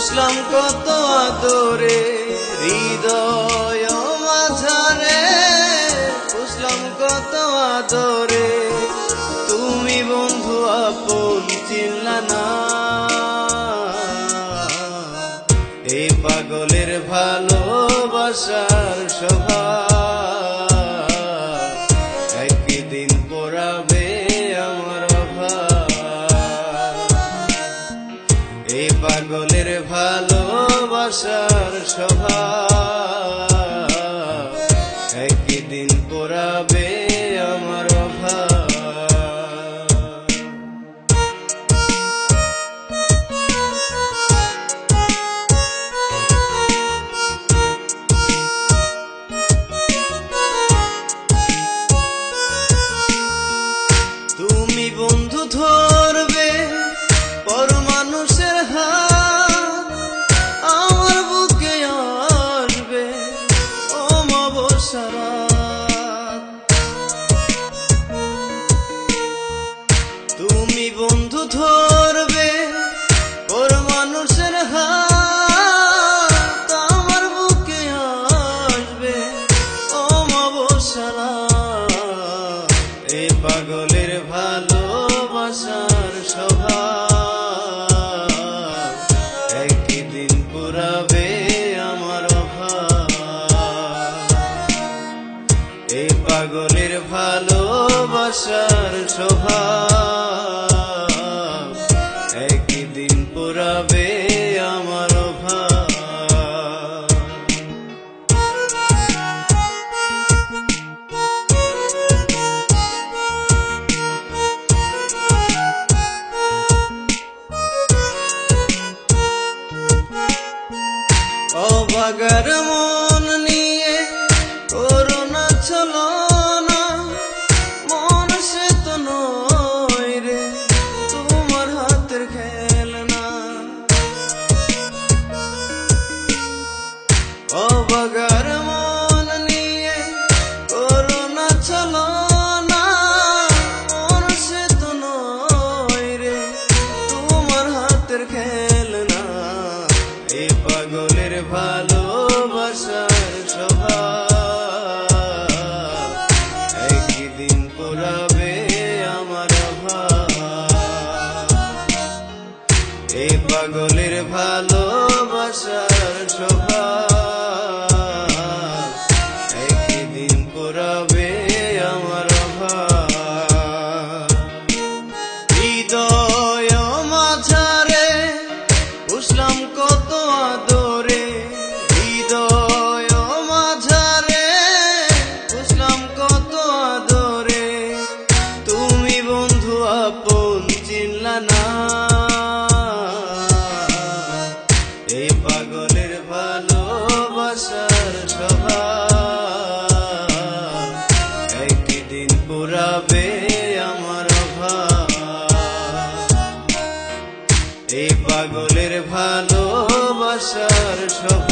বুঝলাম কত আদরে হৃদয় মাঝারে, বুঝলাম কত আদরে তুমি বন্ধু আপন চিনলা না। এই পাগলের ভালোবাসার স্বভাব একদিন পোড়াবে আমার অভাব। এই পাগলের ভালোবাসার স্বভাব একদিন পোড়াবে আমার অভাব। তুমি বন্ধু ধরবে পর মানুষের হাত, আমার বুকে আসবে অমাবস্যা রাত। তুমি বন্ধু ধরবে পর মানুষের হাত, আমার বুকে আসবে অমাবস্যা রাত। এই পাগলের ভালোবাসার স্বভাব একদিন পুরাবে আমার অভাব। এই পাগলের ভালোবাসার স্বভাব একদিন পুরাবে আমার অভাব। অভাগার মন নিয়ে করোনা ছলনা, মন সে তো নয় রে তোমার হাতের খেলনা। অভাগার মন নিয়ে করোনা ছলনা, মন সে তো নয় রে তোমার হাতের খেলনা। এই পাগলের ভালোবাসার স্বভাব একদিন পোড়াবে আমার অভাব। এই পাগলের ভালোবাসার স্বভাব একদিন পোড়াবে আমার অভাব। হৃদয় মাঝারে বুঝলাম কত আদরে, হৃদয় মাঝারে বুঝলাম কত আদরে তুমি বন্ধু আপন চিনলা না। এই পাগলের ভালোবাসার স্বভাব একদিন পুরাবে আমার অভাব। এই পাগলের ভালোবাসার স্বভাব